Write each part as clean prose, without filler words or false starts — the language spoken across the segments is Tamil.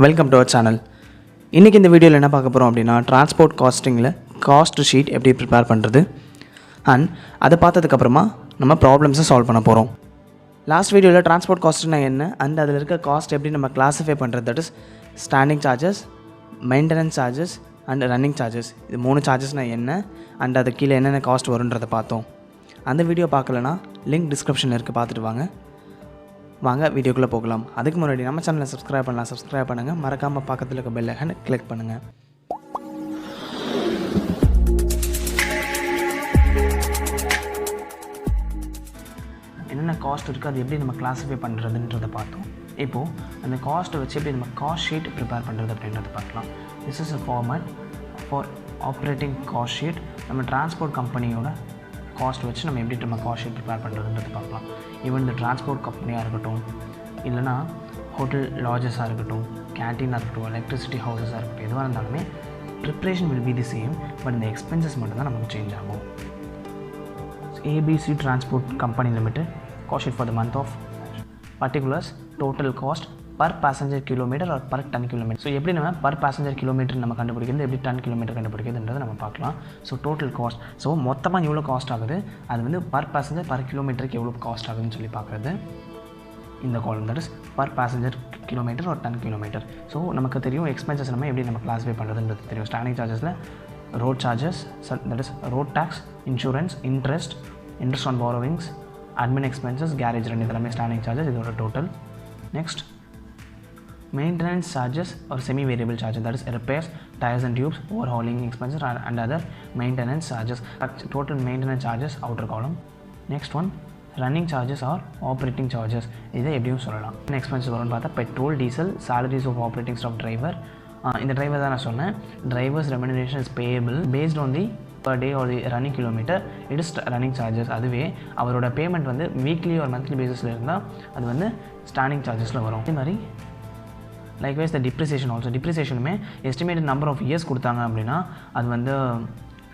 Welcome to our channel. இன்றைக்கி இந்த வீடியோவில் என்ன பார்க்க போகிறோம் அப்படின்னா, டிரான்ஸ்போர்ட் காஸ்டிங்கில் காஸ்ட் ஷீட் எப்படி ப்ரிப்பேர் பண்ணுறது அண்ட் அதை பார்த்ததுக்கப்புறமா நம்ம ப்ராப்ளம்ஸை சால்வ் பண்ண போகிறோம். லாஸ்ட் வீடியோவில் டிரான்ஸ்போர்ட் காஸ்ட்னா என்ன அண்ட் அதில் இருக்க காஸ்ட் எப்படி நம்ம கிளாஸிஃபை பண்ணுறது, that is standing charges, maintenance charges and running charges. இது 3 சார்ஜஸ்னால் என்ன அண்ட் அது கீழே என்னென்ன காஸ்ட் வருன்றதை பார்த்தோம். அந்த வீடியோ பார்க்கலனா லிங்க் டிஸ்கிரிப்ஷனில் இருக்குது, பார்த்துட்டு வாங்க வீடியோக்குள்ளே போகலாம். அதுக்கு முன்னாடி நம்ம சேனலை சப்ஸ்கிரைப் பண்ணுங்கள். மறக்காமல் பக்கத்தில் இருக்க பெல் ஐகானை கிளிக் பண்ணுங்கள். என்னென்ன காஸ்ட் இருக்குது, அது எப்படி நம்ம கிளாஸிஃபை பண்ணுறதுன்றதை பார்த்தோம். இப்போது அந்த காஸ்ட்டை வச்சு எப்படி நம்ம காஸ்ட் ஷீட் ப்ரிப்பேர் பண்ணுறது அப்படின்றத பார்க்கலாம். This is a format for operating cost sheet. நம்ம டிரான்ஸ்போர்ட் கம்பெனியோட காஸ்ட் வச்சு நம்ம எப்படி நம்ம காஸ்ட் ஷீட் ப்ரிப்பேர் பண்ணுறதுன்றது பார்க்கலாம். ஈவன் இந்த டிரான்ஸ்போர்ட் கம்பெனியாக இருக்கட்டும், இல்லைனா ஹோட்டல் லாட்ஜஸாக இருக்கட்டும், கேன்டீனாக இருக்கட்டும், எலக்ட்ரிசிட்டி ஹவுஸஸாக இருக்கட்டும், எதுவாக இருந்தாலுமே preparation will be the same, but இந்த எக்ஸ்பென்சஸ் மட்டும்தான் நமக்கு சேஞ்ச் ஆகும். ABC transport company limited cost sheet for the month of particulars total cost per passenger kilometre or per ton kilometre. So எப்படி நம்ம பர் பேசஞ்சர் கிலோமீட்டர் நம்ம கண்டுபிடிக்கிறது, எப்படி டன் கிலோமீட்டர் கண்டுபிடிக்கிறதுன்றதை நம்ம பார்க்கலாம். ஸோ டோட்டல் காஸ்ட், ஸோ மொத்தமாக எவ்வளோ காஸ்ட் ஆகுது, அது வந்து பர் பேசஞ்சர் பர் கிலோமீட்டருக்கு எவ்வளோ காஸ்ட் ஆகுதுன்னு சொல்லி பார்க்குறது இந்த காலம், that is per passenger kilometre ஒரு டன் கிலோமீட்டர். ஸோ நமக்கு தெரியும் எக்ஸ்பென்சஸ் நம்ம எப்படி நம்ம கிளாஸிஃபை பண்ணுறதுன்றது தெரியும். ஸ்டாண்டிங் சார்ஜஸில் road charges, that is road tax, insurance, interest on borrowings, admin expenses, garage rent, இதெல்லாமே ஸ்டாண்டிங் சார்ஜஸ், இதோட total. Next maintenance charges or semi variable charges, that is repairs, tires and tubes, overhauling expenses and other maintenance charges. Total maintenance charges outer column. Next one running charges or operating charges. இதை எப்படியும் சொல்லலாம். எக்ஸ்பென்சஸ் வரும்னு பார்த்தா petrol, diesel, salaries of operating staff, driver. இந்த டிரைவர் தான் நான் சொன்னேன். Drivers remuneration is payable based on the per day or the running kilometre, it is running charges. அதுவே அவரோட பேமெண்ட் வந்து வீக்லி ஒரு மந்த்லி பேசிஸில் இருந்தால் அது வந்து ஸ்டாண்டிங் சார்ஜஸில் வரும். அதே மாதிரி லைக்வைஸ் த டிப்ரிசியேஷன் ஆல்சோ. டிப்ரிசியேஷனுமே எஸ்டிமேட்டட் நம்பர் ஆஃப் இயர்ஸ் கொடுத்தாங்க அப்படின்னா அது வந்து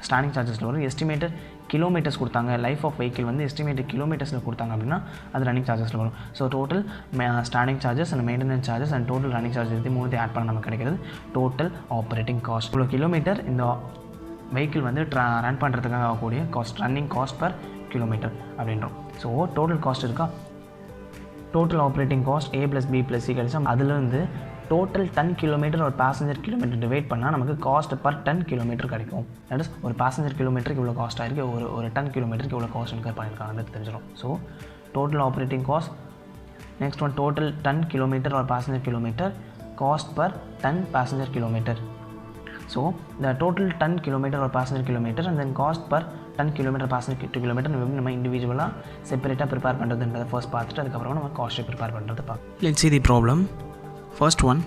ஸ்டாண்டிங் சார்ஜஸில் வரும். எஸ்டிமேட்டட் கிலோமீட்டர்ஸ் கொடுத்தாங்க, லைஃப் ஆஃப் வெஹிக்கிள் வந்து எஸ்டிமேட்டட் கிலோமீட்டர்ஸில் கொடுத்தாங்க அப்படின்னா அது ரன்னிங் சார்ஜஸில் வரும். So total standing charges and maintenance charges and total running charges இது 3 ஆட் பண்ண நமக்கு கிடைக்கிறது டோட்டல் ஆப்ரேட்டிங் காஸ்ட். இவ்வளோ கிலோமீட்டர் இந்த வெஹிக்கிள் வந்து ரன் பண்ணுறதுக்காக ஆகக்கூடிய cost, running cost per kilometre அப்படின்றோம். ஸோ டோட்டல் காஸ்ட் இருக்கா, total operating cost A + B + C கிடைச்சா அதுலேருந்து டோட்டல் டன் கிலோமீட்டர் ஒரு பேசஞ்சர் கிலோமீட்டர் டிவைட் பண்ணால் நமக்கு காஸ்ட் பர் டன் கிலோமீட்டர் கிடைக்கும். தட் இஸ் ஒரு பேசஞ்சர் கிலோமீட்டருக்கு இவ்வளோ காஸ்ட் ஆகிருக்கு, ஒரு டன் கிலோமீட்டருக்கு இவ்வளோ காஸ்ட் இன்கர் பண்ணியிருக்காங்கன்னு தெரிஞ்சிடும். So total operating cost. Next one total tonne kilometre ஒரு passenger kilometre, cost per tonne passenger kilometre. So இந்த டோட்டல் டன் கிலோமீட்டர் ஒரு passenger kilometre and then cost per ton kilometre passenger kilometre நம்ம இண்டிவிஜுவலாக செப்பரேட்டாக ப்ரிப்பேர் பண்ணுறதுன்றதை ஃபர்ஸ்ட் பார்த்துட்டு அதுக்கப்புறம் நம்ம காஸ்ட்டை ப்ரிப்பேர் பண்ணுறது பார்க்கலாம். Let's see the problem. First one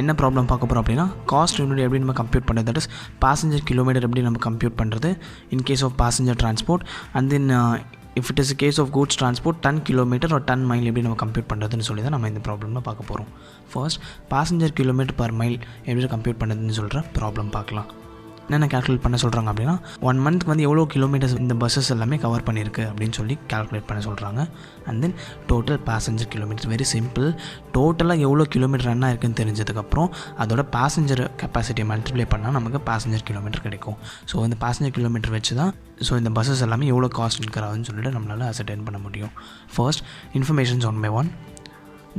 என்ன ப்ராப்ளம் பார்க்க போகிறோம் அப்படின்னா, காஸ்ட் யூனிட் எப்படி நம்ம கம்ப்யூட் பண்ணுறது, தட் இஸ் பேசஞ்சர் கிலோமீட்டர் எப்படி நம்ம கம்ப்யூட் பண்ணுறது in case of passenger transport and then if it is case of goods transport ton kilometre ஒரு டன் மைல் எப்படி நம்ம கம்ப்யூட் பண்ணுறதுன்னு சொல்லி தான் நம்ம இந்த ப்ராப்ளமில் பார்க்க போகிறோம். First passenger kilometre per mile எப்படி கம்ப்யூட் பண்ணுறதுன்னு சொல்கிற ப்ராப்ளம் பார்க்கலாம். என்னென்ன கேல்குலேட் பண்ண சொல்கிறாங்க அப்படின்னா, 1 மந்த்க்கு வந்து எவ்வளோ கிலோமீட்டர்ஸ் இந்த பஸ்ஸஸ் எல்லாமே கவர் பண்ணியிருக்கு அப்படின்னு சொல்லி கேல்குலேட் பண்ண சொல்கிறாங்க. And then total passenger kilometre, very simple. டோட்டலாக எவ்வளோ கிலோமீட்டர் ரன் ஆயிருக்குன்னு தெரிஞ்சதுக்கப்புறம் அதோட பேசஞ்சர் கெப்பாசிட்டியை மல்டிப்ளை பண்ணால் நமக்கு பேசஞ்சர் கிலோமீட்டர் கிடைக்கும். ஸோ இந்த பேசஞ்சர் கிலோமீட்டர் வச்சு தான் ஸோ இந்த பஸ்ஸஸ் எல்லாமே எவ்வளோ காஸ்ட் இருக்கிறாதுன்னு சொல்லிட்டு நம்மளால் அசர்டைன் பண்ண முடியும். First informations 1 by 1.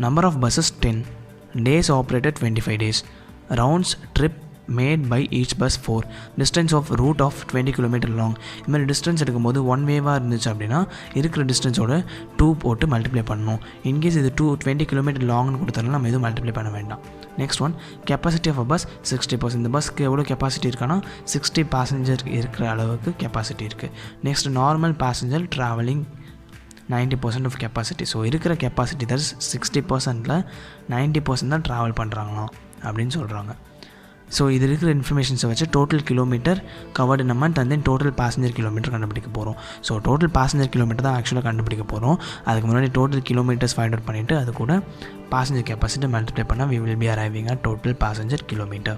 Number of buses 10, days operated 25 days, rounds trip made by each bus 4, distance of route of 20 km long. இது மாதிரி டிஸ்டன்ஸ் எடுக்கும்போது 1 வேவாக இருந்துச்சு அப்படின்னா இருக்கிற டிஸ்டன்ஸோட 2 போட்டு மல்டிப்ளை பண்ணணும். இன்கேஸ் இது 20 km லாங்னு கொடுத்தாலும் நம்ம எதுவும் மல்டிப்ளை பண்ண வேண்டாம். Next one capacity of a bus 60%. இந்த பஸ்க்கு எவ்வளோ கெப்பாசிட்டி இருக்கான்னா 60 பேசஞ்சர் இருக்கிற அளவுக்கு கெப்பாசிட்டி இருக்குது. Next normal passenger travelling 90% of capacity. So இருக்கிற கெப்பாசிட்டி தட் 60%ல் 90% தான் ட்ராவல் பண்ணுறாங்களாம் அப்படின்னு சொல்கிறாங்க. ஸோ இது இருக்கிற இன்ஃபர்மேஷன்ஸை வச்சு total kilometre covered in a month and then total passenger kilometre கண்டுபிடிக்க போகிறோம். ஸோ டோட்டல் பேசஞ்சர் கிலோமீட்டர் தான் ஆக்சுவலாக கண்டுபிடிக்க போகிறோம். அதுக்கு முன்னாடி டோட்டல் கிலோமீட்டர்ஸ் ஃபைண்ட் அவுட் பண்ணிவிட்டு அது கூட பேசஞ்சர் கெப்பாசிட்டி மல்டிப்ளை பண்ணால் we will be arriving at total passenger kilometer.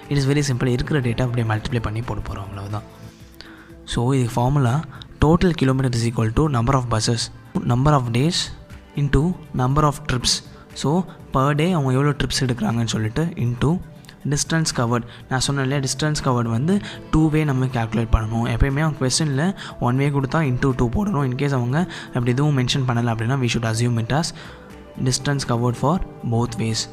It is very simple. இருக்கிற டேட்டா அப்படியே மல்டிப்ளை பண்ணி போட போகிறோம், அவ்வளோதான். ஸோ இது formula total kilometre is equal to number of buses, number of days into number of trips. So per day அவங்க எவ்வளோ ட்ரிப்ஸ் எடுக்கிறாங்கன்னு சொல்லிட்டு இன்டூ டிஸ்டன்ஸ் கவர்ட். நான் சொன்னேன் இல்லையா, டிஸ்டன்ஸ் கவர்ட் வந்து 2 வே நம்ம கேல்குலேட் பண்ணணும். எப்போயுமே அவங்க கொஸ்டினில் 1 வே கொடுத்தா இன்டூ 2 போடணும். இன்கேஸ் அவங்க அப்படி எதுவும் மென்ஷன் பண்ணலை அப்படின்னா we should assume it as distance covered for both ways.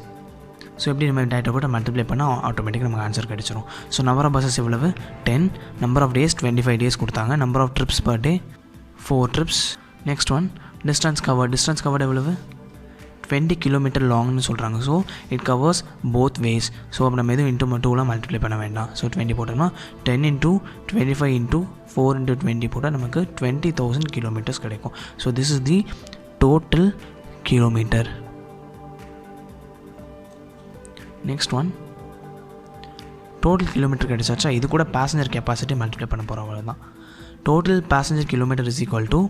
So எப்படி நம்ம டேட்டா போட்டு மல்டிப்ளை பண்ணால் ஆட்டோமேட்டிக்காக நமக்கு ஆன்சர் கிடச்சிரும். ஸோ நம்பர் ஆஃப் பஸ்ஸஸ் எவ்வளவு 10, நம்பர் ஆஃப் டேஸ் 25 டேஸ் கொடுத்தாங்க, number of trips per day 4 trips. Next one distance covered எவ்வளவு 20 கிலோமீட்டர் லாங்னு சொல்கிறாங்க. So it covers both ways. So அப்போ நம்ம எதுவும் இன்ட்டு மட்டும்லாம் மல்டிப்ளை பண்ண வேண்டாம். ஸோ 20 போட்டோம்னா 10 × 25 × 4 × 20 போட்டால் நமக்கு 20,000 கிலோமீட்டர்ஸ் கிடைக்கும். So this is the total kilometre. Next one total kilometre கிடைச்சாச்சா, இது கூட பேசஞ்சர் கெப்பாசிட்டி மல்டிப்ளை பண்ண போகிறோம், அவ்வளோதான். Total passenger kilometre is equal to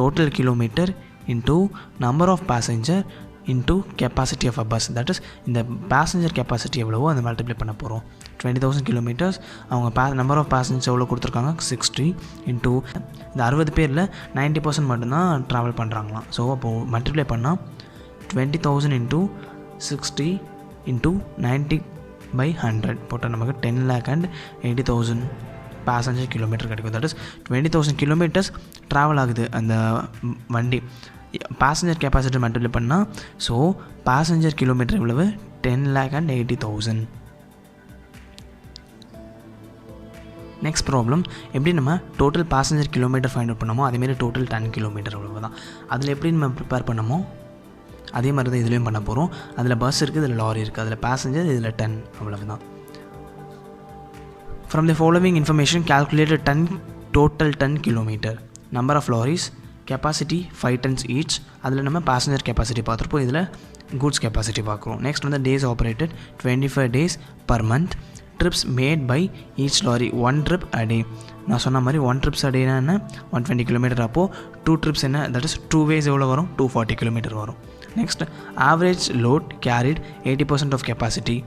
total kilometre into number of passenger into capacity of a bus. that is இந்த passenger capacity எவ்வளவோ அதை மல்டிப்ளை பண்ண போகிறோம். 20,000 கிலோமீட்டர்ஸ் அவங்க நம்பர் ஆஃப் பேசஞ்சர்ஸ் எவ்வளோ கொடுத்துருக்காங்க 60 இன்டூ இந்த 60 பேரில் 90% மட்டும்தான் ட்ராவல் பண்ணுறாங்களாம். ஸோ அப்போது மல்டிப்ளை பண்ணால் 20,000 இன்டூ 60 இன்டூ 90/100 போட்டால் நமக்கு 10,80,000 பேசஞ்சர் கிலோமீட்டர் கிடைக்கும். தட் இஸ் 20,000 கிலோமீட்டர்ஸ் ட்ராவல் ஆகுது அந்த வண்டி. பேசஞ்சர் கெப்பாசிட்டி மல்டிப்ளை பண்ணால் ஸோ பேசஞ்சர் கிலோமீட்டர் எவ்வளவு 10,80,000. நெக்ஸ்ட் ப்ராப்ளம் எப்படி நம்ம total passenger kilometre find out பண்ணமோ அதேமாரி டோட்டல் டன் கிலோமீட்டர் அவ்வளவு தான். அதில் எப்படி நம்ம ப்ரிப்பேர் பண்ணமோ அதே மாதிரி தான் இதுலேயும் பண்ண போகிறோம். அதில் பஸ் இருக்குது, இதில் லாரி இருக்குது, அதில் பேசஞ்சர், இதில் டன், அவ்வளவு தான். From the following information calculate a total ton kilometer. Number of lorries, capacity 5 tons each. அதில் நம்ம passenger capacity பார்த்துருப்போம், இதில் goods capacity பார்க்குறோம். Next வந்து days operated 25 days per month. Trips made by each lorry 1 trip a day. நான் சொன்ன மாதிரி 1 trips a day என்ன 120 km. அப்போது 2 trips என்ன, that is 2 ways எவ்வளோ வரும் 240 km வரும். Next average load carried 80% of capacity.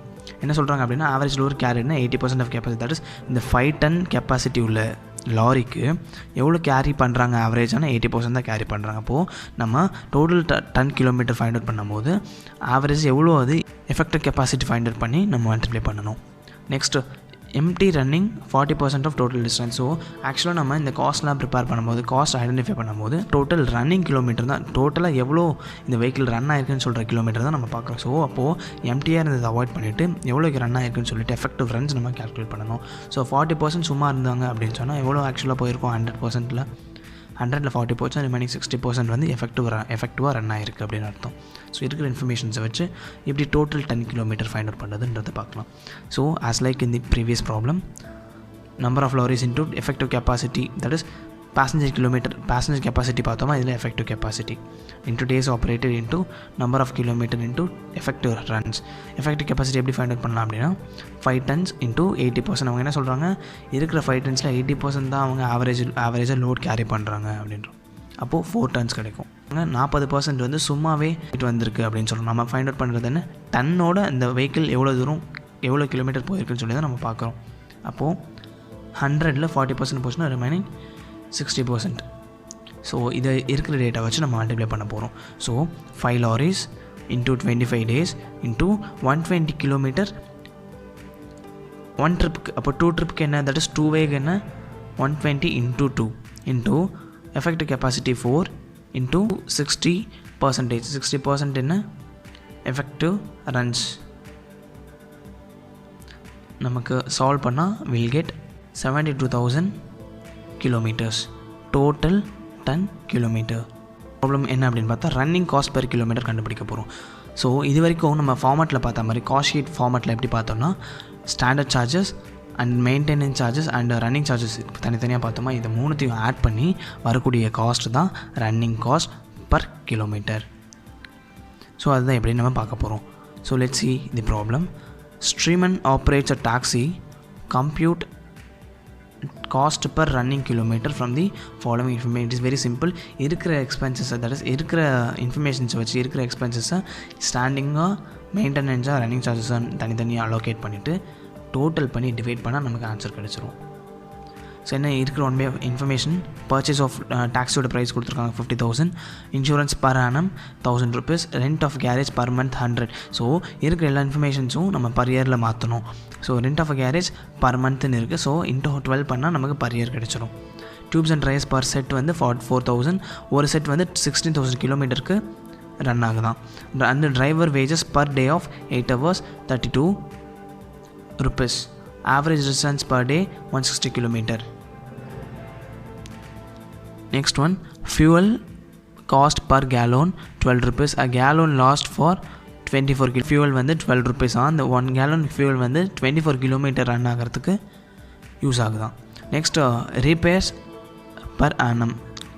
என்ன சொல்கிறாங்க அப்படின்னா ஆவரேஜ் லோர் கேரிட்னா 80% ஆஃப் கெப்பாசிட்டி. தட் இஸ் இந்த 5 டன் கெப்பாசிட்டி உள்ள லாரிக்கு எவ்வளோ கேரி பண்ணுறாங்க ஆவரேஜான 80% தான் கேரி பண்ணுறாங்க. அப்போது நம்ம total tonne kilometre find out பண்ணும்போது ஆவரேஜ் எவ்வளோ அது எஃபெக்டிவ் கெப்பாசிட்டி ஃபைண்ட் அவுட் பண்ணி நம்ம மல்டிப்ளை பண்ணணும். Next empty running 40% of total distance. So ஆக்சுவலாக நம்ம இந்த காஸ்ட்லாம் ப்ரிப்பேர் பண்ணும்போது காஸ்ட் ஐடென்டிஃபை பண்ணும்போது டோட்டல் ரன்னிங் கிலோமீட்டர் தான், டோட்டலாக எவ்வளோ இந்த வெஹிக்கிள் ரன் ஆயிருக்குன்னு சொல்கிற கிலோமீட்டர் தான் நம்ம பார்க்குறோம். ஸோ அப்போது எம்டிஆர் இருந்ததை அவாய்ட் பண்ணிவிட்டு எவ்வளோக்கு ரன் ஆயிருக்குன்னு சொல்லிட்டு எஃபெக்டிவ் ரன்ஸ் நம்ம கேல்குலேட் பண்ணணும். ஸோ 40% சும்மா இருந்தாங்க அப்படின்னு சொன்னால் எவ்வளோ ஆக்சுவலாக போயிருக்கோம் 100%ல் 100ல் 40%, ரிமைனிங் 60% வந்து எஃபெக்டிவாக ரன் ஆகிருக்கு அப்படின்னு அர்த்தம். ஸோ இருக்கிற இன்ஃபர்மேஷன்ஸை வச்சு இப்படி டோட்டல் 10 கிலோமீட்டர் ஃபைண்ட் அவுட் பண்ணுறதுன்றதை பார்க்கலாம். So as like in the previous problem number of lorries into effective capacity, that is passenger capacity பார்த்தோமா, இதில் effective capacity into days operated into number of kilometre into effective runs. Effective capacity எப்படி ஃபைண்ட் அவுட் பண்ணலாம் அப்படின்னா 5 tons இன்டூ 80%. அவங்க என்ன சொல்கிறாங்க, இருக்கிற 5 tonsல 80% தான் அவங்க ஆவரேஜாக லோட் கேரி பண்ணுறாங்க அப்படின்றோம். அப்போது 4 tons கிடைக்கும். 40% வந்து சும்மாவே இது வந்திருக்கு அப்படின்னு சொல்கிறோம். நம்ம ஃபைண்ட் அவுட் பண்ணுறது என்ன, டன்னோட இந்த வெஹிக்கிள் எவ்வளோ தூரம் எவ்வளோ கிலோமீட்டர் போயிருக்குன்னு சொல்லி தான் நம்ம பார்க்குறோம். அப்போது 100ல் 40% போச்சுன்னா ரிமைனிங் 60%. ஸோ இதை இருக்கிற டேட்டா வச்சு நம்ம மல்டிப்ளை பண்ண போகிறோம். So 5 loris into 25 days into 120 kilometre 1 ட்ரிப்புக்கு. அப்போ 2 ட்ரிப்புக்கு என்ன, தட் இஸ் 2 வேக்கு என்ன 120 into 2 into effective capacity 4 into 60%. 60% என்ன எஃபெக்டிவ் ரன்ஸ். நமக்கு சால்வ் பண்ணால் will get 72,000 kilometres total tonne kilometre. Problem என்ன அப்படின்னு பார்த்தா ரன்னிங் காஸ்ட் பெர் கிலோமீட்டர் கண்டுபிடிக்க போகிறோம். ஸோ இது வரைக்கும் நம்ம ஃபார்மேட்டில் பார்த்த மாதிரி காஸ்ட் ஷீட் ஃபார்மேட்டில் எப்படி பார்த்தோம்னா standard charges and maintenance charges and running charges தனித்தனியாக பார்த்தோமா, இதை மூணுத்தையும் ஆட் பண்ணி வரக்கூடிய காஸ்ட் தான் running cost per kilometre. So அதுதான் எப்படி நம்ம பார்க்க போகிறோம். So let's see the problem. Streaman operates a taxi. Compute cost per running kilometer from the following information. It is very simple. இருக்கிற எக்ஸ்பென்சஸை, தட் இஸ் இருக்கிற இன்ஃபர்மேஷன்ஸை வச்சு இருக்கிற எக்ஸ்பென்சஸை ஸ்டாண்டிங்காக மெயின்டெனன்ஸாக ரன்னிங் சார்ஜஸாக தனித்தனியாக அலோகேட் பண்ணிவிட்டு டோட்டல் பண்ணி டிவைட் பண்ணால் நமக்கு ஆன்சர் கிடச்சிரும். ஸோ என்ன இருக்கிற one by information purchase of டாக்ஸியோட ப்ரைஸ் கொடுத்துருக்காங்க 50,000, insurance per annum 1,000 rupees, rent of garage per month 100. So இருக்கிற எல்லா இன்ஃபர்மேஷன்ஸும் நம்ம பர் இயரில் மாற்றணும். So rent of garage per மந்த்னு இருக்குது. ஸோ இன்ட்டு 12 பண்ணால் நமக்கு பர் இயர் கிடச்சிடும். Tubes and tyres per set வந்து 4,000, ஒரு செட் வந்து 16,000 கிலோமீட்டருக்கு ரன் ஆகுதான். அந்த driver wages per day of 8 hours 32 rupees. Average distance per day 160 km. Next one, fuel cost per gallon 12 rupees. A gallon lost for 24 km. Fuel வந்து 12 rupees. அந்த 1 gallon fuel வந்து 24 km ரன் ஆகிறதுக்கு யூஸ் ஆகுதான். Next repairs per annum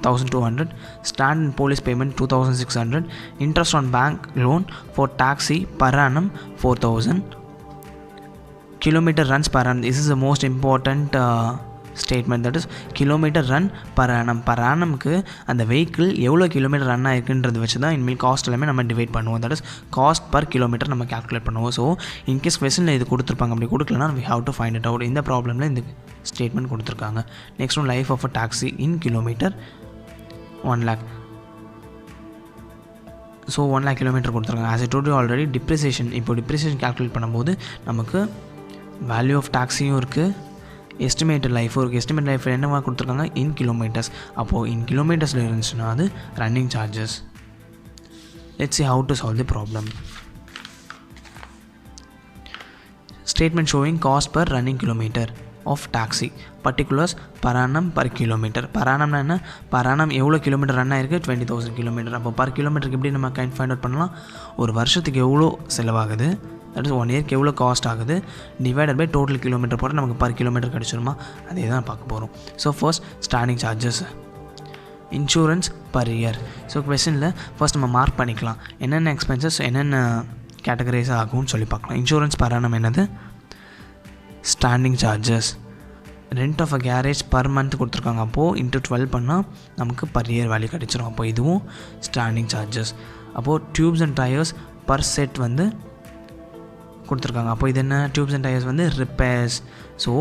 1,200. Stand and police payment 2,600. Interest on bank loan for taxi per annum 4,000. Kilometer runs per annum. This is the most important statement, that is kilometer run per annum. Per annumக்கு அந்த வெஹிக்கிள் எவ்வளோ கிலோமீட்டர் ரன் ஆகிருக்குன்றது வச்சு தான் இனிமேல் காஸ்ட் எல்லாமே நம்ம டிவைட் பண்ணுவோம். That is cost per kilometre நம்ம கேல்குலேட் பண்ணுவோம். ஸோ இன்கேஸ் கொஸ்டினில் இது கொடுத்துருப்பாங்க, அப்படி கொடுக்கலனா we have to find it out. இந்த ப்ராப்ளமில் இந்த ஸ்டேட்மெண்ட் கொடுத்துருக்காங்க. Next one, life of a taxi in kilometre 1 lakh. ஸோ 1 lakh கிலோமீட்டர் கொடுத்துருக்காங்க. As I told you already depreciation, இப்போ டிப்ரிசியேஷன் கேல்குலேட் பண்ணும்போது நமக்கு வேல்யூ ஆஃப் டாக்ஸியும் இருக்குது, எஸ்டிமேட்டட் லைஃபும் இருக்குது. எஸ்டிமேட் லைஃப் என்னவா கொடுத்துருக்காங்க, இன் கிலோமீட்டர்ஸ். அப்போது இன் கிலோமீட்டர்ஸில் இருந்துச்சுன்னா அது running charges. Let's see how to solve the problem. Statement showing cost per running kilometer of taxi. Particulars per annum per kilometer. Per annum என்ன, per annum எவ்வளோ கிலோமீட்டர் ரன் ஆகிருக்கு, 20,000 கிலோமீட்டர். அப்போ பர் கிலோமீட்டருக்கு எப்படி நம்ம ஃபைண்ட் அவுட் பண்ணலாம், ஒரு வருஷத்துக்கு எவ்வளோ செலவாகுது, தட் இஸ் 1 இயர்க்கு எவ்வளோ காஸ்ட் ஆகுது, டிவைடட் பை டோட்டல் கிலோமீட்டர் போட்டு நமக்கு பர் கிலோமீட்டர் கிடச்சிருமா, அதே தான் பார்க்க போகிறோம். So first standing charges, insurance per year. So கொஸ்டினில் ஃபர்ஸ்ட் நம்ம மார்க் பண்ணிக்கலாம் என்னென்ன எக்ஸ்பென்சஸ் என்னென்ன கேட்டகரைஸ் ஆகும்னு சொல்லி பார்க்கலாம். இன்சூரன்ஸ் பர் ஆனம் என்னது, standing charges. Rent of a garage per month கொடுத்துருக்காங்க, அப்போது இன்ட்டு 12 பண்ணால் நமக்கு பர் இயர் வேல்யூ கிடச்சிரும். அப்போ இதுவும் ஸ்டாண்டிங் சார்ஜஸ். அப்போது tubes and tyres per set வந்து கொடுத்துருக்காங்க. அப்போ இது என்ன, டியூப்ஸ் அண்ட் டயர்ஸ் வந்து ரிப்பேர்ஸ். ஸோ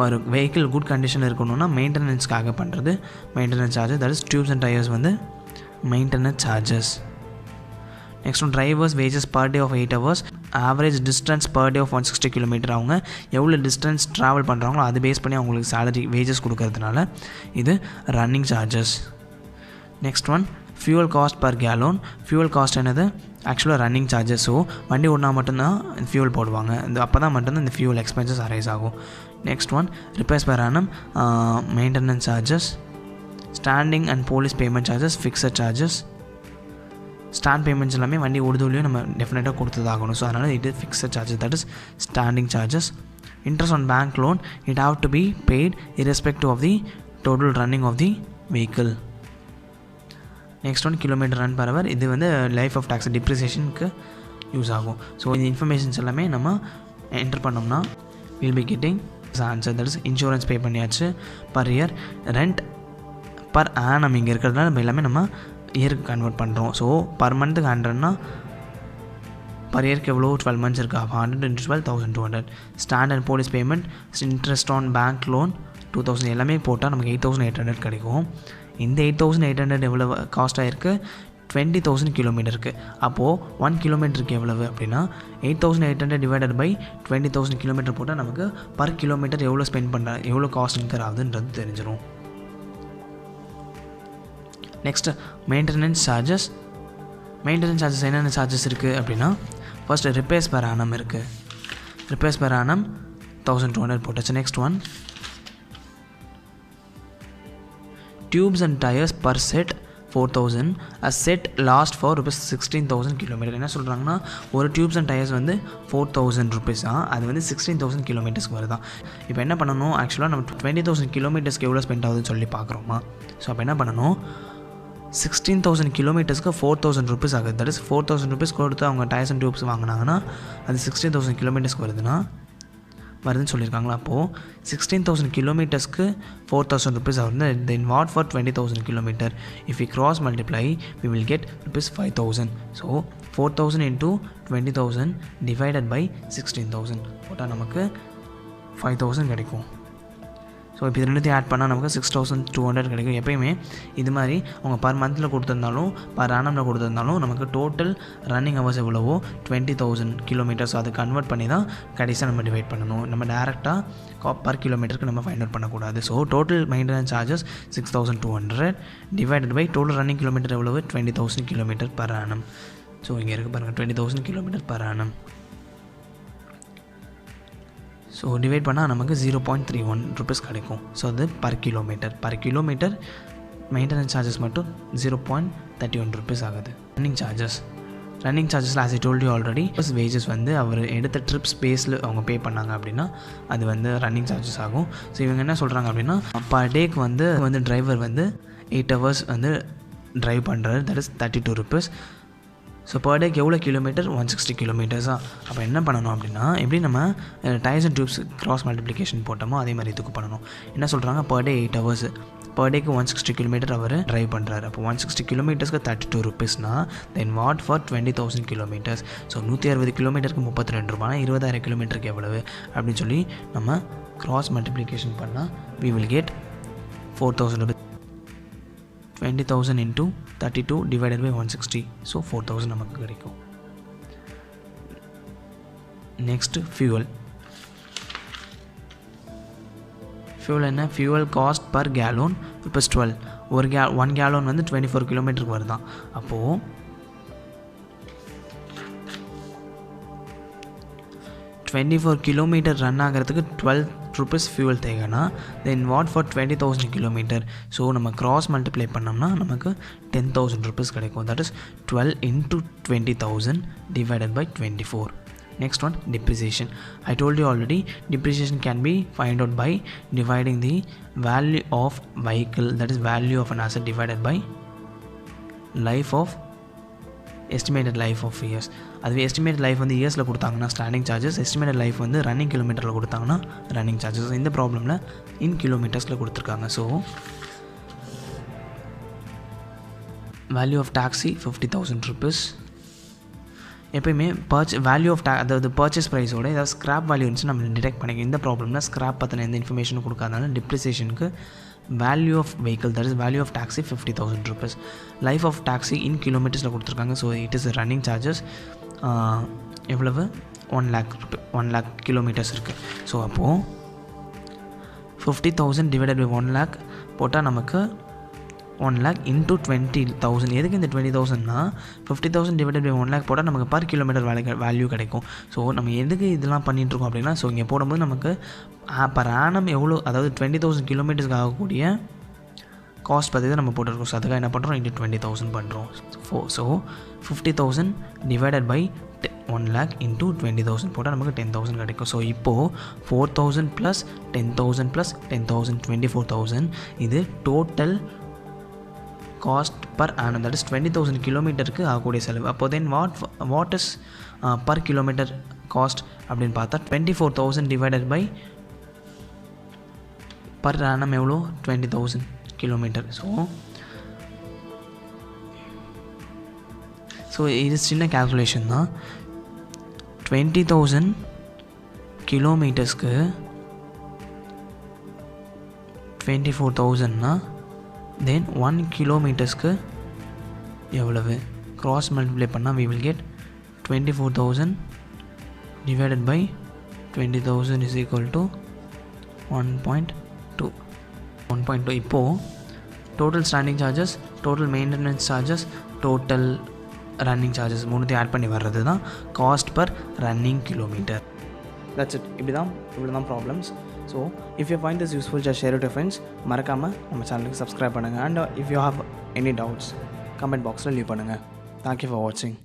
ஒரு வெஹிக்கிள் குட் கண்டிஷனில் இருக்கணும்னா மெயின்டெனன்ஸ்க்காக பண்ணுறது maintenance charges, that is tubes and tyres வந்து maintenance charges. Next one, drivers wages per day of 8 hours. Average distance per day of 160 km. அவங்க எவ்வளோ டிஸ்டன்ஸ் ட்ராவல் பண்ணுறாங்களோ அது பேஸ் பண்ணி அவங்களுக்கு சேலரி வேஜஸ் கொடுக்கறதுனால இது running charges. Next one, fuel cost per gallon. Fuel cost என்னது, ஆக்சுவலாக ரன்னிங் சார்ஜஸ். ஸோ வண்டி ஓடினா மட்டும்தான் ஃபியூவல் போடுவாங்க, இந்த அப்போ தான் மட்டும்தான் இந்த ஃபியூவல் எக்ஸ்பென்சஸ் அரைஸ் ஆகும். Next one, repairs per annum maintenance charges. Standing and police payment charges fixed charges. Stand payments எல்லாமே வண்டி ஓடுதோலையும் நம்ம டெஃபினட்டாக கொடுத்ததாகணும். ஸோ அதனால் இது fixed charges, that is standing charges. Interest on bank loan it have to be paid irrespective of the total running of the vehicle. Next one, kilometre run per hour. இது வந்து லைஃப் ஆஃப் டாக்ஸ் டிப்ரிசியேஷனுக்கு யூஸ் ஆகும். ஸோ இந்த இன்ஃபர்மேஷன்ஸ் எல்லாமே நம்ம என்டர் பண்ணோம்னா will be getting answer, that is insurance pay பண்ணியாச்சு per year. Rent per annum இங்கே இருக்கிறதுனால நம்ம எல்லாமே நம்ம இயருக்கு கன்வெர்ட் பண்ணுறோம். ஸோ பர் மந்த்துக்கு 100னா பர் இயருக்கு எவ்வளோ 12 months இருக்கா, 100 × 12 1,200. Stand and police payment, interest on bank loan 2,000 எல்லாமே போட்டால் நமக்கு 8,800 கிடைக்கும். இந்த 8,800 எவ்வளோ காஸ்ட் ஆகிருக்கு, 20,000 கிலோமீட்டருக்கு. அப்போது 1 கிலோமீட்டருக்கு எவ்வளவு அப்படின்னா 8,800 டிவைடட் பை 20,000 கிலோமீட்டர் போட்டால் நமக்கு பர் கிலோமீட்டர் எவ்வளோ ஸ்பெண்ட் பண்ணுற எவ்வளோ காஸ்ட் இன்கர் ஆகுதுன்றது தெரிஞ்சிடும். Next, maintenance charges. Maintenance charges என்னென்ன சார்ஜஸ் இருக்குது அப்படின்னா, ஃபர்ஸ்ட் ரிப்பேர்ஸ் பர் ஆனம் இருக்குது. ரிப்பேர்ஸ் பர் ஆனம் 1,200 போட்டாச்சு. Next one, tubes and tyres per set 4,000. A set last for ₹16,000 kilometre. என்ன சொல்கிறாங்கன்னா, ஒரு டியூப்ஸ் அண்ட் டயர்ஸ் வந்து 4,000 rupees தான், அது வந்து 16,000 கிலோமீட்டர்ஸ்க்கு வருதான். இப்போ என்ன பண்ணணும், ஆக்சுவலாக நம்ம 20,000 கிலோமீட்டர்ஸ்க்கு எவ்வளோ ஸ்பெண்ட் ஆகுதுன்னு சொல்லி பார்க்குறோமா. ஸோ அப்போ என்ன பண்ணணும், 16,000 கிலோமீட்டர்ஸ்க்கு 4,000 rupees ஆகுது. தட் இஸ் 4,000 rupees கொடுத்து அவங்க டயர்ஸ் அண்ட் டியூப்ஸ் வாங்கினாங்கன்னா அது 16,000 கிலோமீட்டர்ஸ்க்கு வருதுன்னு சொல்லியிருக்காங்களா. அப்போது 16,000 கிலோமீட்டர்ஸ்க்கு 4,000 rupees ஆகுது. Then what for 20,000 kilometre, if we cross multiply we will get ₹5,000. So 4,000 × 20,000 divided by 16,000 போட்டால் நமக்கு 5,000 கிடைக்கும். ஸோ இப்போ இது ரெண்டுத்தையும் ஆட் பண்ணால் நமக்கு 6200 கிடைக்கும். எப்பயுமே இது மாதிரி அவங்க பர் மந்தில் கொடுத்துருந்தாலும் பர் ஆனமில் கொடுத்துருந்தாலும் நமக்கு டோட்டல் ரன்னிங் ஹவர்ஸ் எவ்வளவோ 20,000 கிலோமீட்டர்ஸ் அது கன்வெர்ட் பண்ணி தான் கடைசியாக நம்ம டிவைட் பண்ணணும். நம்ம டேரெக்டாக பர் கிலோமீட்டருக்கு நம்ம ஃபைண்ட் அவுட் பண்ணக்கூடாது. So total maintenance charges 6200 divided by total running kilometre எவ்வளவு 20,000 கிலோமீட்டர் பர் ஆனம். ஸோ இங்கே இருக்குது பாருங்கள் 20,000 kilometre per annum. So divide பண்ணால் நமக்கு 0.31 ருபீஸ் கிடைக்கும். ஸோ அது பர் கிலோமீட்டர் மெயின்டெனன்ஸ் சார்ஜஸ் மட்டும் 0.31 ருபீஸ் ஆகுது. ரன்னிங் சார்ஜஸில் as I told you already wages வந்து அவர் எடுத்த ட்ரிப் ஸ்பேஸில் அவங்க பே பண்ணாங்க அப்படின்னா அது வந்து ரன்னிங் சார்ஜஸ் ஆகும். ஸோ இவங்க என்ன சொல்கிறாங்க அப்படின்னா பர் டேக்கு வந்து டிரைவர் வந்து 8 hours வந்து ட்ரைவ் பண்ணுறாரு, that is 32 rupees. So per டேக்கு எவ்வளோ கிலோமீட்டர் 160 கிலோமீட்டர்ஸாக. அப்போ என்ன பண்ணணும் அப்படின்னா எப்படி நம்ம tyres and tubes cross multiplication போட்டோமோ அதே மாதிரி இதுக்கு பண்ணணும். என்ன சொல்கிறாங்க பர் டே 8 hours பர் டேக்கு 160 கிலோமீட்டர் அவர் ட்ரைவ் பண்ணுறாரு. அப்போ 160 கிலோமீட்டர்ஸ்க்கு 32 ருபீஸ்னா then what for 20,000 kilometres. So 160 கிலோமீட்டருக்கு 32 ரூபாய், 20,000 கிலோமீட்டருக்கு எவ்வளவு அப்படின்னு சொல்லி நம்ம கிராஸ் மல்டிப்ளிகேஷன் பண்ணால் we will get 4,000 rupees. 20,000 into 32 divided by 160. So 4,000 நமக்கு கிடைக்கும். நெக்ஸ்ட் ஃபியூவல் என்ன fuel cost per gallon rupees 12. One gallon வந்து 24 கிலோமீட்டருக்கு வருதான். அப்போது 24 கிலோமீட்டர் ரன் ஆகிறதுக்கு 12 ருபீஸ் ஃபியூவல் தேவைன்னா தென் வாட் ஃபார் 20,000 கிலோமீட்டர். ஸோ நம்ம கிராஸ் மல்டிப்ளை பண்ணோம்னா நமக்கு 10,000 ருபீஸ் கிடைக்கும். That is 12 into 20,000 divided by 24. Next one, depreciation. I told you already, depreciation can be find out by dividing the value of vehicle, that is value of an asset divided by estimated life of years. அதுவே எஸ்டிமேட்டட் லைஃப் வந்து இயர்ஸில் கொடுத்தாங்கன்னா ஸ்டாண்டிங் சார்ஜஸ், எஸ்டிமேட்டட் லைஃப் வந்து ரன்னிங் கிலோமீட்டரில் கொடுத்தாங்கன்னா ரன்னிங் சார்ஜஸ். இந்த ப்ராப்ளமில் இன் கிலோமீட்டர்ஸில் கொடுத்துருக்காங்க. So value of taxi 50,000 rupees. எப்பயுமே வேல்யூ ஆஃப் அதாவது பர்ச்சேஸ் ப்ரைஸோட ஏதாவது ஸ்க்ராப் வேல்யூ இருந்துச்சு நம்ம டிடெக்ட் பண்ணிக்கலாம். இந்த ப்ராப்ளம்னா ஸ்க்ராப் பற்றின எந்த இன்ஃபர்மேஷனும் கொடுக்காதனால டிப்ரிசியேஷனுக்கு value of vehicle that is value of taxi 50,000 rupees. Life of taxi in கிலோமீட்டர்ஸில் கொடுத்துருக்காங்க. So it is running charges எவ்வளவு 1 lakh கிலோமீட்டர்ஸ் இருக்குது. ஸோ அப்போது 50,000 டிவைடட் பை 1 lakh போட்டால் நமக்கு 1 lakh into 20,000. எதுக்கு இந்த 20,000னா 50,000 டிவைடட் பை 1 lakh போட்டால் நமக்கு பர் கிலோமீட்டர் வேல்யூ கிடைக்கும். ஸோ நம்ம எதுக்கு இதெல்லாம் பண்ணிகிட்ருக்கோம் அப்படின்னா ஸோ இங்கே போடும்போது நமக்கு பர் ஆனம் எவ்வளோ, அதாவது 20,000 கிலோமீட்டர்ஸ்க்கு ஆகக்கூடிய காஸ்ட் பற்றி தான் நம்ம போட்டிருக்கோம். ஸோ அதுக்காக என்ன பண்ணுறோம் into 20,000 பண்ணுறோம். So 50,000 divided by 1 lakh into 20,000 போட்டால் நமக்கு 10,000 கிடைக்கும். ஸோ இப்போது 4,000 + 10,000 + 10,000 24,000 இது total cost per annum, that is 20,000 கிலோமீட்டருக்கு ஆகக்கூடிய செலவு. அப்போ then what is per kilometre cost அப்படின்னு பார்த்தா 24,000 டிவைடட் பை பர் ஆனம் எவ்வளோ 20,000 கிலோமீட்டர். ஸோ இது சின்ன கேல்குலேஷன் தான். 20,000 கிலோமீட்டர்ஸ்க்கு 24,000னா தென் 1 கிலோமீட்டர்ஸ்க்கு எவ்வளவு கிராஸ் மல்டிப்ளை பண்ணால் we will get 24,000 divided by 20,000 is equal to 1.2. இப்போது total standing charges, total maintenance charges, total running charges மூணுத்தையும் ஆட் பண்ணி வர்றது தான் cost per running kilometre. That's it. இவ்வளோ தான் problems. So if you find this useful just share it your friends. மறக்காமல் நம்ம சேனலுக்கு சப்ஸ்கிரைப் பண்ணுங்கள். And if you have any doubts comment பாக்ஸில் லீவ் பண்ணுங்கள். தேங்க்யூ ஃபார் வாட்சிங்.